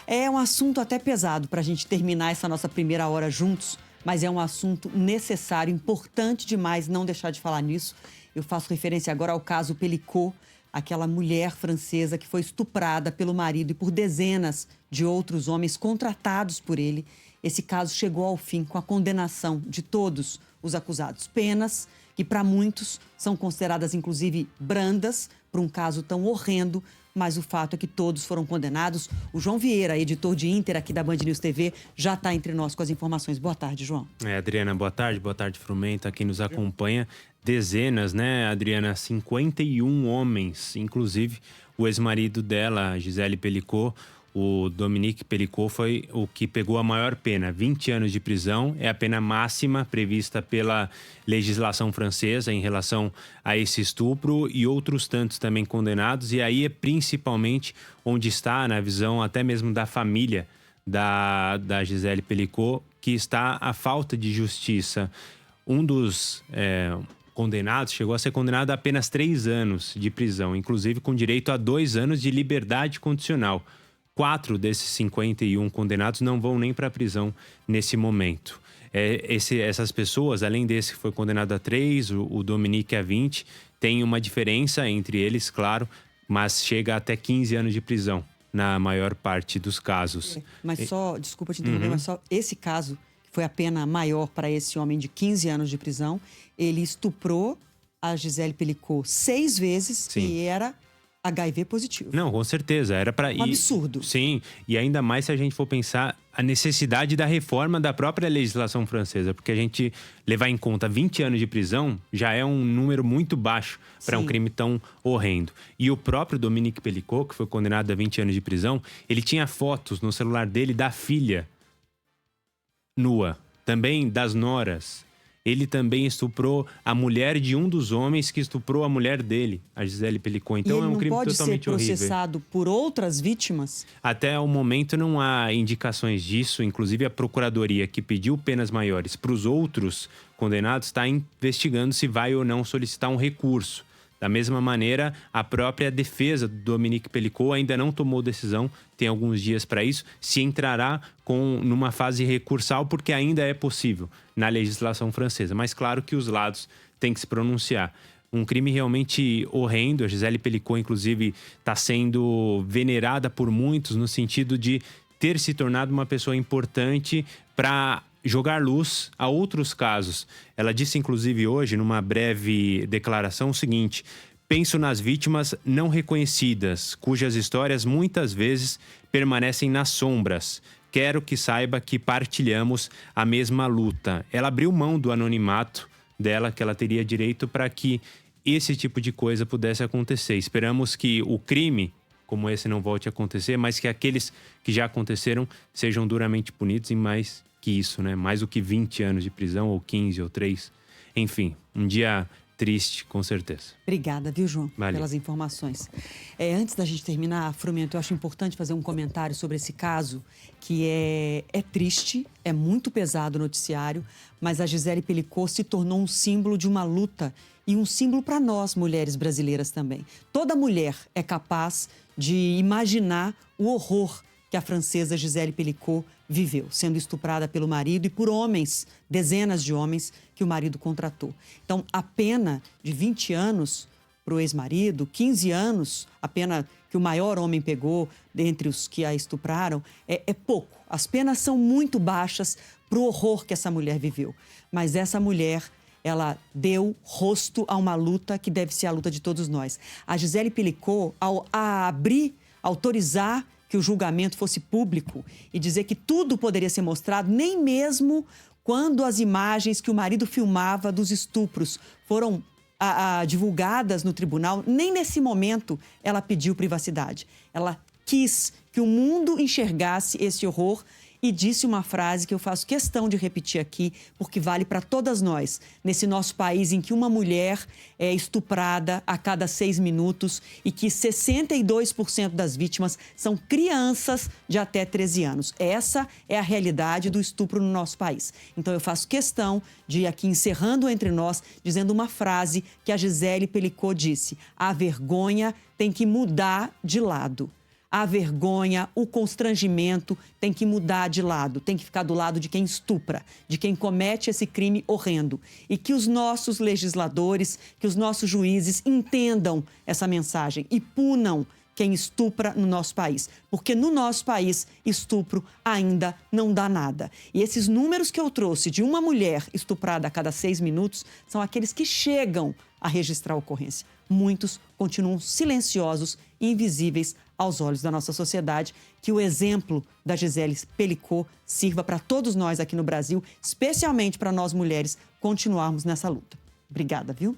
É um assunto até pesado para a gente terminar essa nossa primeira hora juntos, mas é um assunto necessário, importante demais não deixar de falar nisso. Eu faço referência agora ao caso Pelicot, aquela mulher francesa que foi estuprada pelo marido e por dezenas de outros homens contratados por ele. Esse caso chegou ao fim com a condenação de todos os acusados. Penas que, para muitos, são consideradas, inclusive, brandas, por um caso tão horrendo, mas o fato é que todos foram condenados. O João Vieira, editor de Inter aqui da Band News TV, já está entre nós com as informações. Boa tarde, João. Adriana, boa tarde, Frumenta, quem nos acompanha. Dezenas, né, Adriana? 51 homens, inclusive o ex-marido dela, Gisele Pelicot, o Dominique Pelicot, foi o que pegou a maior pena. 20 anos de prisão é a pena máxima prevista pela legislação francesa em relação a esse estupro, e outros tantos também condenados. E aí é principalmente onde está, na visão até mesmo da família da Gisele Pelicot, que está a falta de justiça. Um dos condenados chegou a ser condenado a apenas 3 anos de prisão, inclusive com direito a 2 anos de liberdade condicional. 4 desses 51 condenados não vão nem para a prisão nesse momento. Essas pessoas, além desse que foi condenado a 3, o Dominique a 20, tem uma diferença entre eles, claro, mas chega até 15 anos de prisão na maior parte dos casos. Mas só, desculpa te interromper, mas só esse caso, que foi a pena maior para esse homem de 15 anos de prisão, ele estuprou a Gisele Pelicot 6 vezes. Sim. E era HIV positivo. Não, com certeza, era para ir. Um absurdo. Sim, e ainda mais se a gente for pensar a necessidade da reforma da própria legislação francesa, porque a gente levar em conta 20 anos de prisão já é um número muito baixo para um crime tão horrendo. E o próprio Dominique Pelicot, que foi condenado a 20 anos de prisão, ele tinha fotos no celular dele da filha nua, também das noras. Ele também estuprou a mulher de um dos homens que estuprou a mulher dele, a Gisele Pelicot. Então é um crime totalmente horrível. Ele não pode ser processado por outras vítimas? Até o momento não há indicações disso. Inclusive a procuradoria que pediu penas maiores para os outros condenados está investigando se vai ou não solicitar um recurso. Da mesma maneira, a própria defesa do Dominique Pelicot ainda não tomou decisão, tem alguns dias para isso, se entrará numa fase recursal, porque ainda é possível na legislação francesa. Mas claro que os lados têm que se pronunciar. Um crime realmente horrendo. A Gisele Pelicot, inclusive, está sendo venerada por muitos no sentido de ter se tornado uma pessoa importante para jogar luz a outros casos. Ela disse, inclusive, hoje, numa breve declaração, o seguinte: penso nas vítimas não reconhecidas, cujas histórias muitas vezes permanecem nas sombras. Quero que saiba que partilhamos a mesma luta. Ela abriu mão do anonimato dela, que ela teria direito, para que esse tipo de coisa pudesse acontecer. Esperamos que o crime como esse não volte a acontecer, mas que aqueles que já aconteceram sejam duramente punidos, e mais que isso, né? Mais do que 20 anos de prisão, ou 15, ou 3. Enfim, um dia triste, com certeza. Obrigada, viu, João, Valeu. pelas informações. Antes da gente terminar, Frumento, eu acho importante fazer um comentário sobre esse caso, que é triste, é muito pesado o noticiário, mas a Gisele Pelicot se tornou um símbolo de uma luta e um símbolo para nós, mulheres brasileiras também. Toda mulher é capaz de imaginar o horror que a francesa Gisele Pelicot viveu, sendo estuprada pelo marido e por homens, dezenas de homens que o marido contratou. Então, a pena de 20 anos para o ex-marido, 15 anos, a pena que o maior homem pegou dentre os que a estupraram, é pouco. As penas são muito baixas para o horror que essa mulher viveu. Mas essa mulher, ela deu rosto a uma luta que deve ser a luta de todos nós. A Gisele Pelicot, ao autorizar que o julgamento fosse público e dizer que tudo poderia ser mostrado, nem mesmo quando as imagens que o marido filmava dos estupros foram divulgadas no tribunal, nem nesse momento ela pediu privacidade. Ela quis que o mundo enxergasse esse horror e disse uma frase que eu faço questão de repetir aqui, porque vale para todas nós. Nesse nosso país em que uma mulher é estuprada a cada 6 minutos e que 62% das vítimas são crianças de até 13 anos. Essa é a realidade do estupro no nosso país. Então eu faço questão de, aqui encerrando entre nós, dizendo uma frase que a Gisele Pelicot disse: a vergonha tem que mudar de lado. a vergonha, o constrangimento tem que mudar de lado, tem que ficar do lado de quem estupra, de quem comete esse crime horrendo. E que os nossos legisladores, que os nossos juízes entendam essa mensagem e punam quem estupra no nosso país. Porque no nosso país, estupro ainda não dá nada. E esses números que eu trouxe de uma mulher estuprada a cada 6 minutos são aqueles que chegam a registrar a ocorrência. Muitos continuam silenciosos e invisíveis aos olhos da nossa sociedade. Que o exemplo da Gisele Pelicot sirva para todos nós aqui no Brasil, especialmente para nós mulheres, continuarmos nessa luta. Obrigada, viu?